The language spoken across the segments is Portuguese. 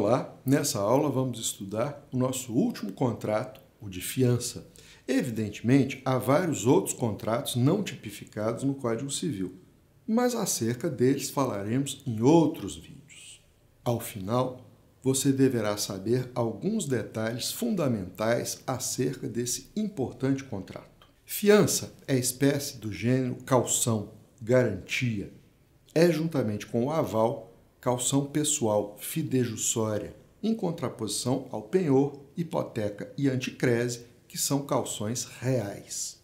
Olá, nessa aula vamos estudar o nosso último contrato, o de fiança. Evidentemente, há vários outros contratos não tipificados no Código Civil, mas acerca deles falaremos em outros vídeos. Ao final, você deverá saber alguns detalhes fundamentais acerca desse importante contrato. Fiança é espécie do gênero caução, garantia. É, juntamente com o aval, caução pessoal fidejussória, em contraposição ao penhor, hipoteca e anticrese, que são cauções reais.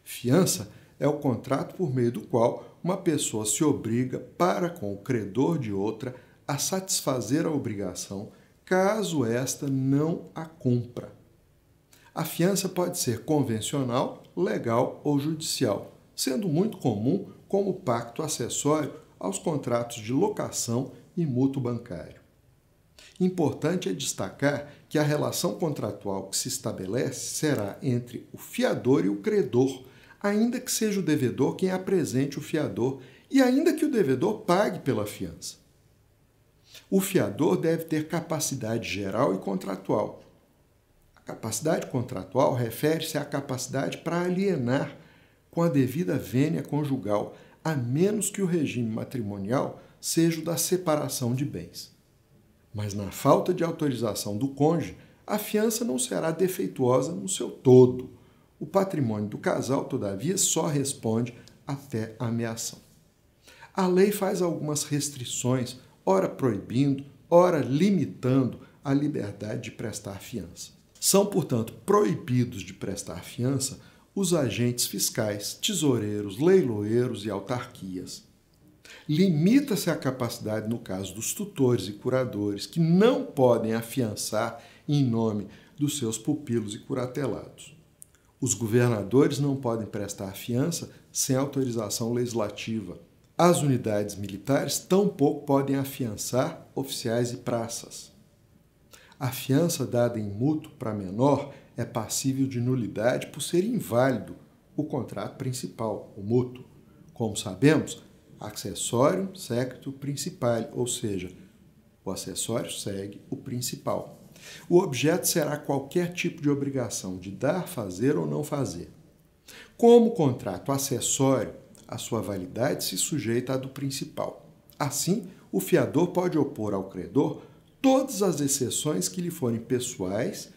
Fiança é o contrato por meio do qual uma pessoa se obriga para com o credor de outra a satisfazer a obrigação, caso esta não a cumpra. A fiança pode ser convencional, legal ou judicial, sendo muito comum como pacto acessório aos contratos de locação e mútuo bancário. Importante é destacar que a relação contratual que se estabelece será entre o fiador e o credor, ainda que seja o devedor quem apresente o fiador e ainda que o devedor pague pela fiança. O fiador deve ter capacidade geral e contratual. A capacidade contratual refere-se à capacidade para alienar com a devida vênia conjugal, a menos que o regime matrimonial seja o da separação de bens. Mas na falta de autorização do cônjuge, a fiança não será defeituosa no seu todo. O patrimônio do casal, todavia, só responde até a ameação. A lei faz algumas restrições, ora proibindo, ora limitando a liberdade de prestar fiança. São, portanto, proibidos de prestar fiança os agentes fiscais, tesoureiros, leiloeiros e autarquias. Limita-se a capacidade, no caso dos tutores e curadores, que não podem afiançar em nome dos seus pupilos e curatelados. Os governadores não podem prestar fiança sem autorização legislativa. As unidades militares tampouco podem afiançar oficiais e praças. A fiança dada em mútuo para menor é passível de nulidade por ser inválido o contrato principal, o mútuo. Como sabemos, accessorium sequitur principale, ou seja, o acessório segue o principal. O objeto será qualquer tipo de obrigação de dar, fazer ou não fazer. Como contrato acessório, a sua validade se sujeita à do principal. Assim, o fiador pode opor ao credor todas as exceções que lhe forem pessoais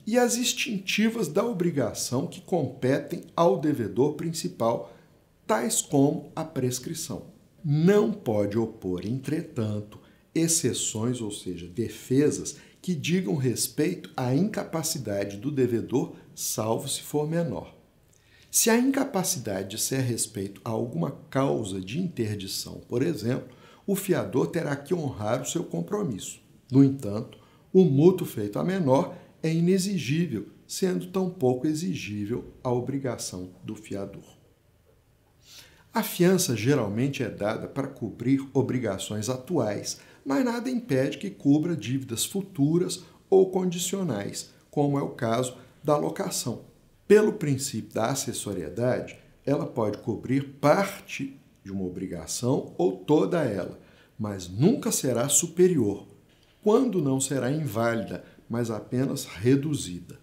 e as extintivas da obrigação que competem ao devedor principal, tais como a prescrição. Não pode opor, entretanto, exceções, ou seja, defesas, que digam respeito à incapacidade do devedor, salvo se for menor. Se a incapacidade disser respeito a alguma causa de interdição, por exemplo, o fiador terá que honrar o seu compromisso. No entanto, o mútuo feito a menor é inexigível, sendo tampouco exigível a obrigação do fiador. A fiança geralmente é dada para cobrir obrigações atuais, mas nada impede que cubra dívidas futuras ou condicionais, como é o caso da locação. Pelo princípio da acessoriedade, ela pode cobrir parte de uma obrigação ou toda ela, mas nunca será superior, quando não será inválida, mas apenas reduzida.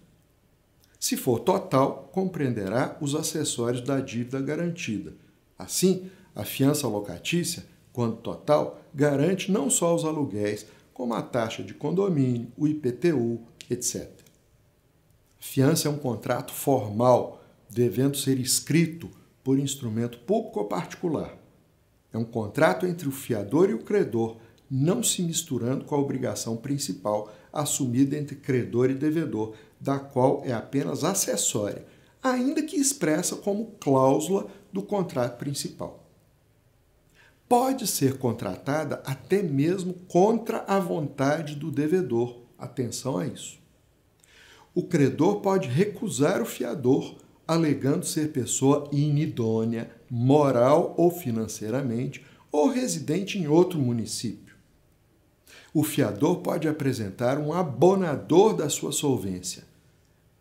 Se for total, compreenderá os acessórios da dívida garantida. Assim, a fiança locatícia, quando total, garante não só os aluguéis, como a taxa de condomínio, o IPTU, etc. Fiança é um contrato formal, devendo ser escrito por instrumento público ou particular. É um contrato entre o fiador e o credor, não se misturando com a obrigação principal assumida entre credor e devedor, da qual é apenas acessória, ainda que expressa como cláusula do contrato principal. Pode ser contratada até mesmo contra a vontade do devedor. Atenção a isso. O credor pode recusar o fiador, alegando ser pessoa inidônea, moral ou financeiramente, ou residente em outro município. O fiador pode apresentar um abonador da sua solvência.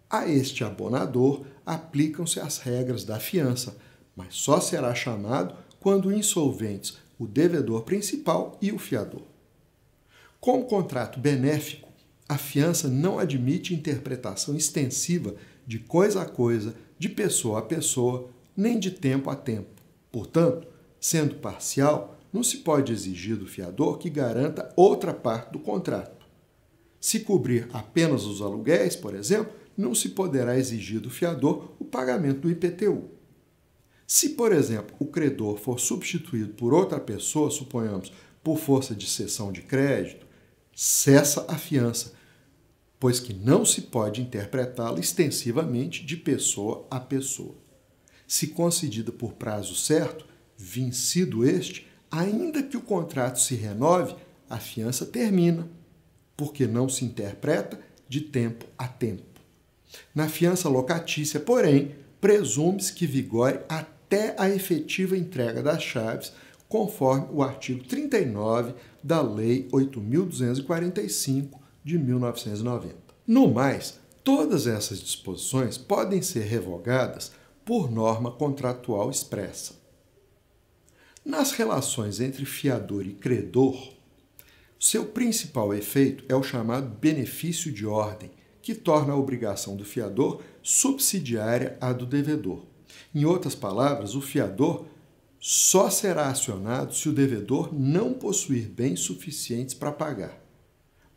A este abonador aplicam-se as regras da fiança, mas só será chamado quando insolventes o devedor principal e o fiador. Como contrato benéfico, a fiança não admite interpretação extensiva de coisa a coisa, de pessoa a pessoa, nem de tempo a tempo. Portanto, sendo parcial, não se pode exigir do fiador que garanta outra parte do contrato. Se cobrir apenas os aluguéis, por exemplo, não se poderá exigir do fiador o pagamento do IPTU. Se, por exemplo, o credor for substituído por outra pessoa, suponhamos, por força de cessão de crédito, cessa a fiança, pois que não se pode interpretá-la extensivamente de pessoa a pessoa. Se concedida por prazo certo, vencido este, ainda que o contrato se renove, a fiança termina, porque não se interpreta de tempo a tempo. Na fiança locatícia, porém, presume-se que vigore até a efetiva entrega das chaves, conforme o artigo 39 da Lei 8.245 de 1990. No mais, todas essas disposições podem ser revogadas por norma contratual expressa. Nas relações entre fiador e credor, seu principal efeito é o chamado benefício de ordem, que torna a obrigação do fiador subsidiária à do devedor. Em outras palavras, o fiador só será acionado se o devedor não possuir bens suficientes para pagar.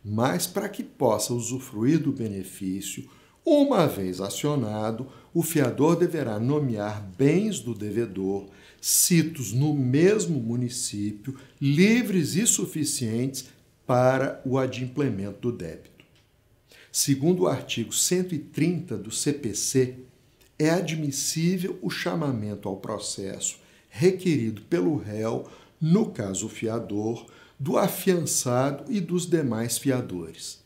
Mas, para que possa usufruir do benefício, uma vez acionado, o fiador deverá nomear bens do devedor, sitos no mesmo município, livres e suficientes para o adimplemento do débito. Segundo o artigo 130 do CPC, é admissível o chamamento ao processo requerido pelo réu, no caso o fiador, do afiançado e dos demais fiadores.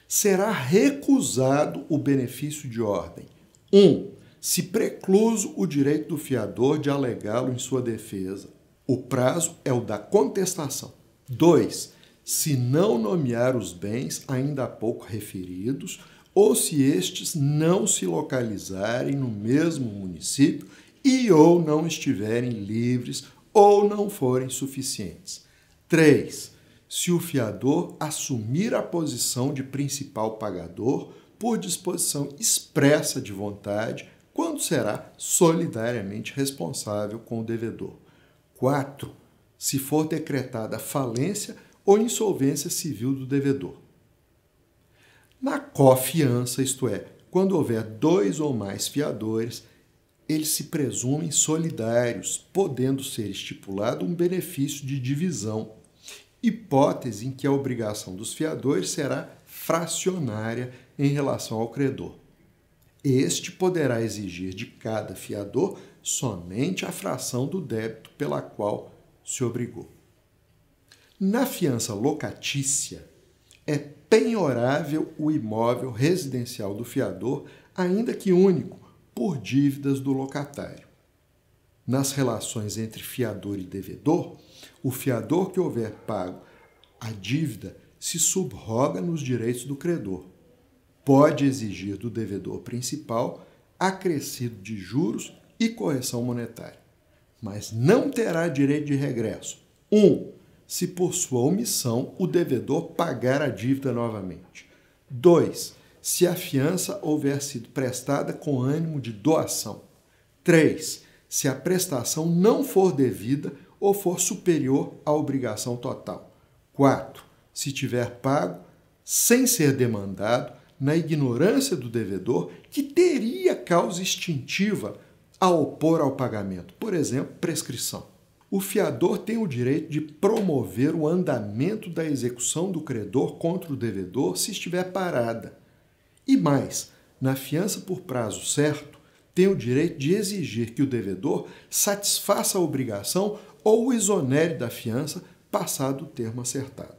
Será recusado o benefício de ordem. 1. Se precluso o direito do fiador de alegá-lo em sua defesa. O prazo é o da contestação. 2. Se não nomear os bens ainda há pouco referidos, ou se estes não se localizarem no mesmo município e ou não estiverem livres ou não forem suficientes. 3. Se o fiador assumir a posição de principal pagador por disposição expressa de vontade, quando será solidariamente responsável com o devedor. 4. Se for decretada falência ou insolvência civil do devedor. Na cofiança, isto é, quando houver 2 ou mais fiadores, eles se presumem solidários, podendo ser estipulado um benefício de divisão, hipótese em que a obrigação dos fiadores será fracionária em relação ao credor. Este poderá exigir de cada fiador somente a fração do débito pela qual se obrigou. Na fiança locatícia, é penhorável o imóvel residencial do fiador, ainda que único, por dívidas do locatário. Nas relações entre fiador e devedor, o fiador que houver pago a dívida se subroga nos direitos do credor. Pode exigir do devedor principal acrescido de juros e correção monetária, mas não terá direito de regresso. 1. Se por sua omissão o devedor pagar a dívida novamente. 2. Se a fiança houver sido prestada com ânimo de doação. 3. Se a prestação não for devida ou for superior à obrigação total. 4. Se tiver pago sem ser demandado, na ignorância do devedor, que teria causa extintiva a opor ao pagamento, por exemplo, prescrição. O fiador tem o direito de promover o andamento da execução do credor contra o devedor se estiver parada. E mais, na fiança por prazo certo, tem o direito de exigir que o devedor satisfaça a obrigação ou o exonere da fiança passado o termo acertado.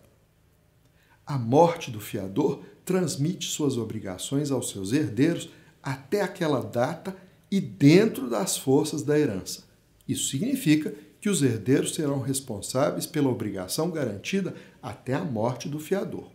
A morte do fiador transmite suas obrigações aos seus herdeiros até aquela data e dentro das forças da herança. Isso significa que os herdeiros serão responsáveis pela obrigação garantida até a morte do fiador.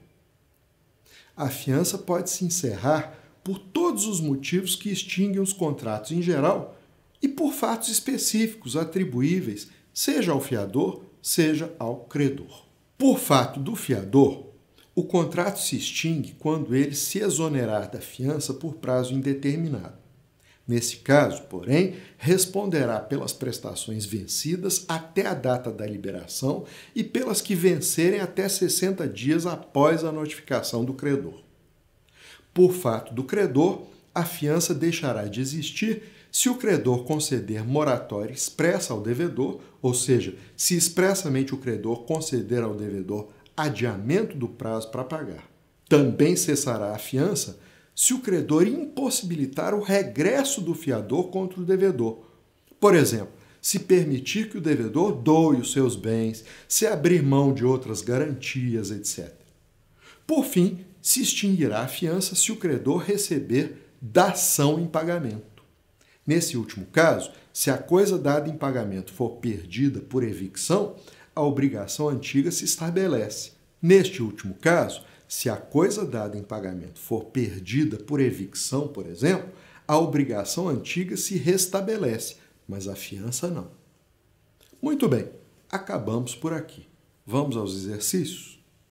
A fiança pode se encerrar por todos os motivos que extinguem os contratos em geral e por fatos específicos atribuíveis, seja ao fiador, seja ao credor. Por fato do fiador, o contrato se extingue quando ele se exonerar da fiança por prazo indeterminado. Nesse caso, porém, responderá pelas prestações vencidas até a data da liberação e pelas que vencerem até 60 dias após a notificação do credor. Por fato do credor, a fiança deixará de existir se o credor conceder moratória expressa ao devedor, ou seja, se expressamente o credor conceder ao devedor adiamento do prazo para pagar. Também cessará a fiança se o credor impossibilitar o regresso do fiador contra o devedor. Por exemplo, se permitir que o devedor doe os seus bens, se abrir mão de outras garantias, etc. Por fim, se extinguirá a fiança se o credor receber dação em pagamento. Nesse último caso, se a coisa dada em pagamento for perdida por evicção, a obrigação antiga se estabelece. Neste último caso, se a coisa dada em pagamento for perdida por evicção, por exemplo, a obrigação antiga se restabelece, mas a fiança não. Muito bem, acabamos por aqui. Vamos aos exercícios?